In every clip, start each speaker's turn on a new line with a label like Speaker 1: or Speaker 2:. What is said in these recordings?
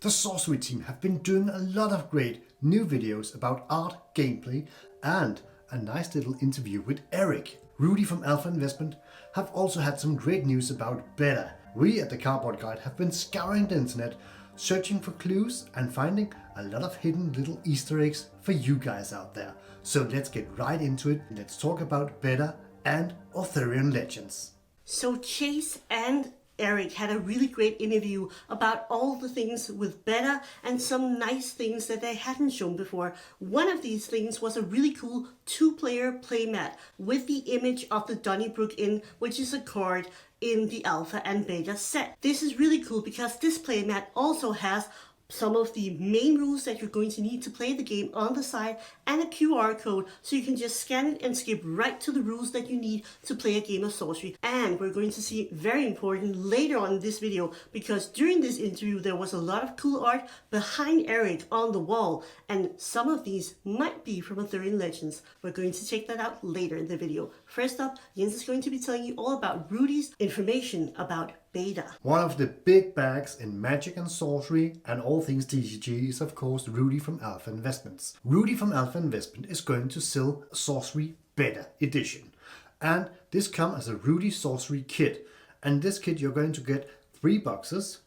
Speaker 1: The Sorcery team have been doing a lot of great new videos about art, gameplay, and a nice little interview with Eric. Rudy from Alpha Investment have also had some great news about beta. We at the Cardboard Guide have been scouring the internet, searching for clues and finding a lot of hidden little Easter eggs for you guys out there. So let's get right into it. Let's talk about beta and Arthurian Legends.
Speaker 2: So Chase and Eric had a really great interview about all the things with beta and some nice things that they hadn't shown before. One of these things was a really cool 2-player playmat with the image of the Donnybrook Inn, which is a card in the alpha and beta set. This is really cool because this playmat also has some of the main rules that you're going to need to play the game on the side and a QR code so you can just scan it and skip right to the rules that you need to play a game of sorcery. And we're going to see very important later on in this video, because during this interview there was a lot of cool art behind Eric on the wall, and some of these might be from Arthurian Legends. We're going to check that out later in the video. First up, Jens is going to be telling you all about Rudy's information about beta.
Speaker 1: One of the big bags in magic and sorcery and all things TCG is of course Rudy from Alpha Investments. Rudy from Alpha Investment is going to sell Sorcery Beta Edition, and this comes as a Rudy Sorcery kit. And this kit you're going to get 3 boxes,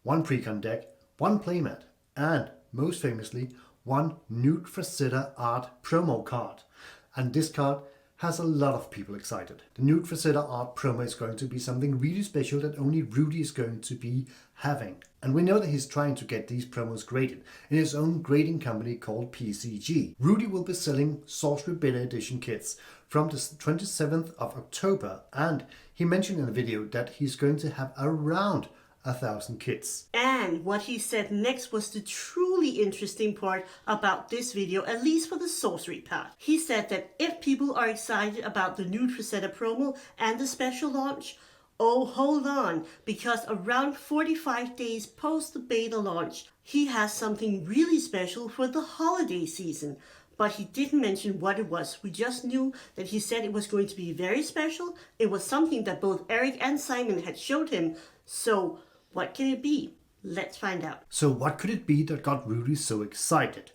Speaker 1: 1 precon deck, 1 playmat, and most famously 1 Nude Faceta art promo card. And this card has a lot of people excited. The Nude Faceta art promo is going to be something really special that only Rudy is going to be having. And we know that he's trying to get these promos graded in his own grading company called PCG. Rudy will be selling Sorcery Beta Edition kits from the 27th of October, and he mentioned in the video that he's going to have around 1,000 kits.
Speaker 2: And what he said next was the truly interesting part about this video, at least for the sorcery part. He said that if people are excited about the Nude Faceta promo and the special launch, oh, hold on, because around 45 days post the beta launch, he has something really special for the holiday season. But he didn't mention what it was. We just knew that he said it was going to be very special. It was something that both Eric and Simon had showed him. So what can it be? Let's find out.
Speaker 1: So what could it be that got Rudy so excited?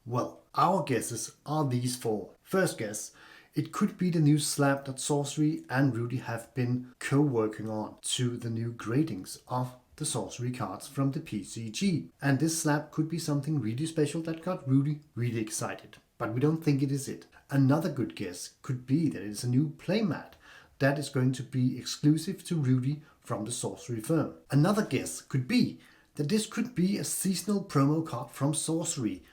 Speaker 1: Well, our guesses are these 4. First guess, it could be the new slab that Sorcery and Rudy have been co-working on to the new gradings of the sorcery cards from the PCG. And this slab could be something really special that got Rudy really excited. But we don't think it is it. Another good guess could be that it's a new playmat that is going to be exclusive to Rudy from the sorcery firm. Another guess could be that this could be a seasonal promo card from Sorcery.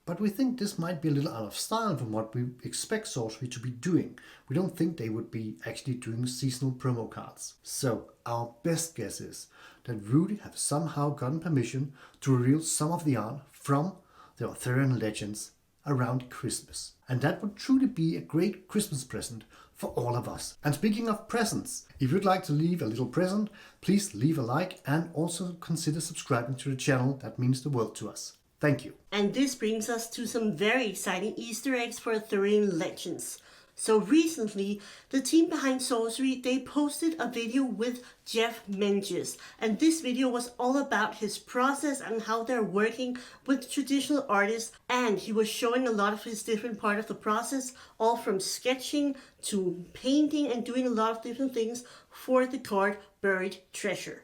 Speaker 1: But we think this might be a little out of style from what we expect Sorcery to be doing. We don't think they would be actually doing seasonal promo cards. So our best guess is that Rudy have somehow gotten permission to reveal some of the art from the Arthurian Legends around Christmas. And that would truly be a great Christmas present for all of us. And speaking of presents, if you'd like to leave a little present, please leave a like and also consider subscribing to the channel. That means the world to us. Thank you.
Speaker 2: And this brings us to some very exciting Easter eggs for Arthurian Legends. So recently, the team behind Sorcery, they posted a video with Jeff Menges. And this video was all about his process and how they're working with traditional artists. And he was showing a lot of his different part of the process, all from sketching to painting and doing a lot of different things for the card Buried Treasure.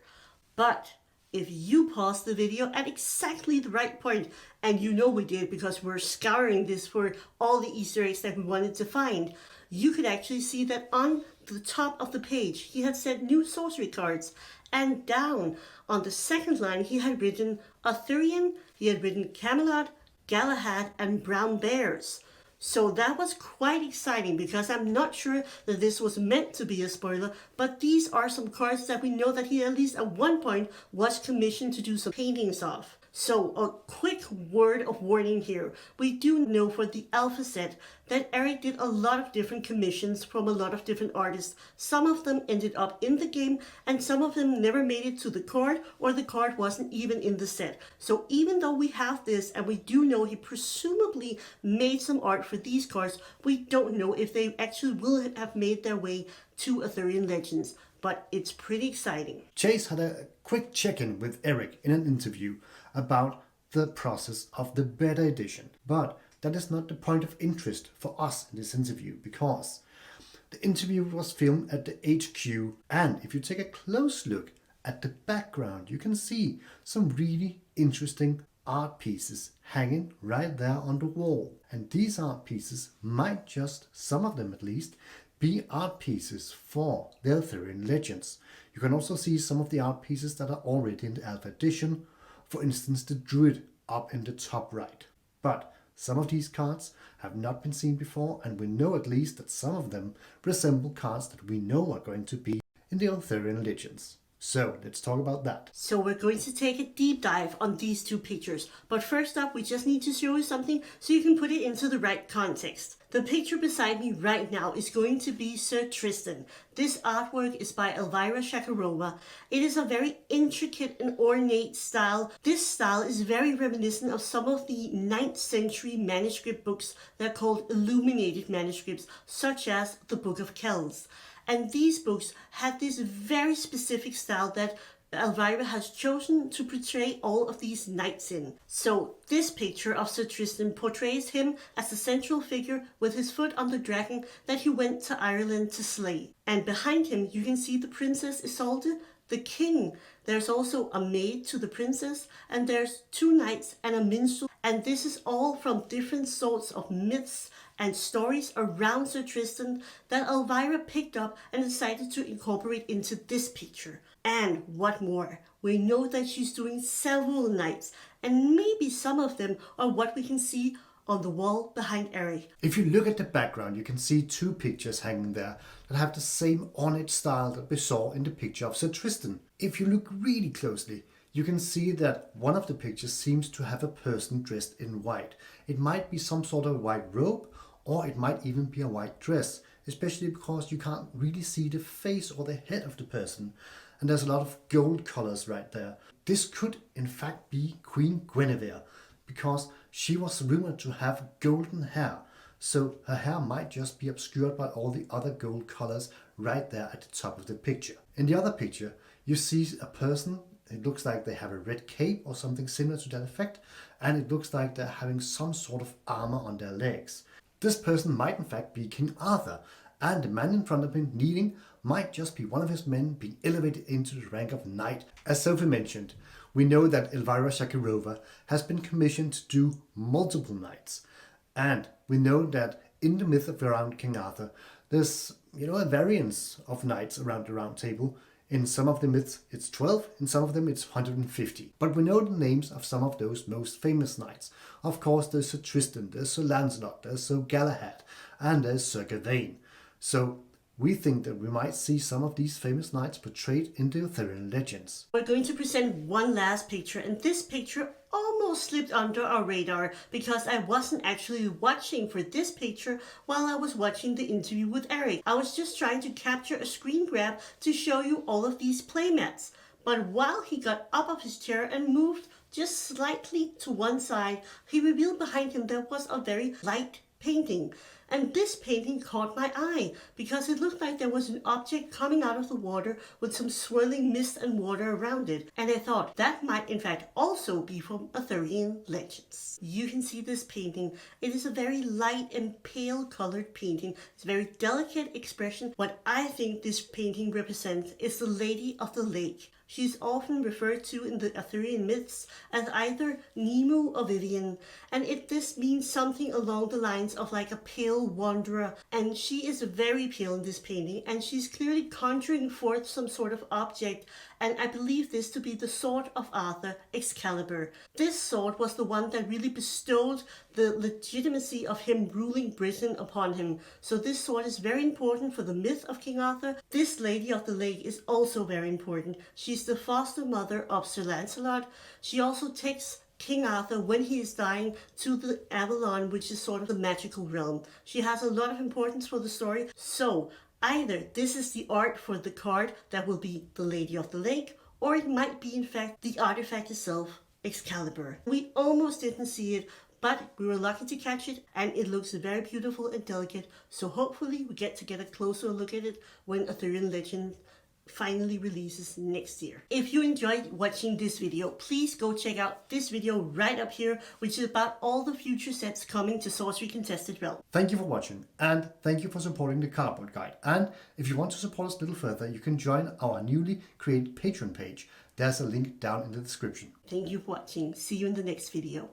Speaker 2: But if you pause the video at exactly the right point, and you know we did because we're scouring this for all the Easter eggs that we wanted to find, you could actually see that on the top of the page he had said new sorcery cards, and down on the second line he had written Arthurian, he had written Camelot, Galahad, and Brown Bears. So that was quite exciting, because I'm not sure that this was meant to be a spoiler, but these are some cards that we know that he at least at one point was commissioned to do some paintings of. So a quick word of warning here. We do know for the alpha set that Eric did a lot of different commissions from a lot of different artists. Some of them ended up in the game, and some of them never made it to the card, or the card wasn't even in the set. So even though we have this, and we do know he presumably made some art for these cards, we don't know if they actually will have made their way to Arthurian Legends. But it's pretty exciting.
Speaker 1: Chase had a quick check-in with Eric in an interview about the process of the beta edition. But that is not the point of interest for us in this interview, because the interview was filmed at the HQ, and if you take a close look at the background, you can see some really interesting art pieces hanging right there on the wall. And these art pieces might just, some of them at least, be art pieces for the Arthurian Legends. You can also see some of the art pieces that are already in the Alpha Edition, for instance the Druid up in the top right. But some of these cards have not been seen before, and we know at least that some of them resemble cards that we know are going to be in the Arthurian Legends. So let's talk about that.
Speaker 2: So we're going to take a deep dive on these two pictures. But first up, we just need to show you something so you can put it into the right context. The picture beside me right now is going to be Sir Tristan. This artwork is by Elvira Shakarova. It is a very intricate and ornate style. This style is very reminiscent of some of the 9th century manuscript books that are called illuminated manuscripts, such as the Book of Kells. And these books had this very specific style that Elvira has chosen to portray all of these knights in. So this picture of Sir Tristan portrays him as the central figure with his foot on the dragon that he went to Ireland to slay. And behind him you can see the Princess Isolde, the king. There's also a maid to the princess, and there's 2 knights and a minstrel. And this is all from different sorts of myths and stories around Sir Tristan that Elvira picked up and decided to incorporate into this picture. And what more, we know that she's doing several knights, and maybe some of them are what we can see on the wall behind Eric.
Speaker 1: If you look at the background, you can see 2 pictures hanging there that have the same ornate style that we saw in the picture of Sir Tristan. If you look really closely, you can see that one of the pictures seems to have a person dressed in white. It might be some sort of white robe, or it might even be a white dress, especially because you can't really see the face or the head of the person. And there's a lot of gold colors right there. This could in fact be Queen Guinevere, because she was rumored to have golden hair. So her hair might just be obscured by all the other gold colors right there at the top of the picture. In the other picture, you see a person. It looks like they have a red cape or something similar to that effect, and it looks like they're having some sort of armor on their legs. This person might in fact be King Arthur, and the man in front of him kneeling might just be one of his men being elevated into the rank of knight. As Sophie mentioned, we know that Elvira Shakarova has been commissioned to do multiple knights, and we know that in the myth of around King Arthur, there's a variance of knights around the round table. In some of the myths it's 12, in some of them it's 150. But we know the names of some of those most famous knights. Of course there's Sir Tristan, there's Sir Lancelot, there's Sir Galahad, and there's Sir Gawain. So we think that we might see some of these famous knights portrayed in the Arthurian Legends.
Speaker 2: We're going to present one last picture, and this picture almost slipped under our radar because I wasn't actually watching for this picture while I was watching the interview with Eric. I was just trying to capture a screen grab to show you all of these playmats. But while he got up of his chair and moved just slightly to one side, he revealed behind him there was a very light painting. And this painting caught my eye because it looked like there was an object coming out of the water with some swirling mist and water around it. And I thought that might in fact also be from Arthurian Legends. You can see this painting. It is a very light and pale colored painting. It's a very delicate expression. What I think this painting represents is the Lady of the Lake. She's often referred to in the Arthurian myths as either Nemo or Vivian, and this means something along the lines of like a pale wanderer. And she is very pale in this painting, and she's clearly conjuring forth some sort of object, and I believe this to be the sword of Arthur, Excalibur. This sword was the one that really bestowed the legitimacy of him ruling Britain upon him. So this sword is very important for the myth of King Arthur. This Lady of the Lake is also very important. She's the foster mother of Sir Lancelot. She also takes King Arthur, when he is dying, to the Avalon, which is sort of the magical realm. She has a lot of importance for the story. So either this is the art for the card that will be the Lady of the Lake, or it might be in fact the artifact itself, Excalibur. We almost didn't see it, but we were lucky to catch it, and it looks very beautiful and delicate. So hopefully we get a closer look at it when Arthurian Legend finally releases next year. If you enjoyed watching this video, please go check out this video right up here, which is about all the future sets coming to Sorcery Contested Realm.
Speaker 1: Thank you for watching, and thank you for supporting the Cardboard Guide. And if you want to support us a little further, you can join our newly created Patreon page. There's a link down in the description.
Speaker 2: Thank you for watching. See you in the next video.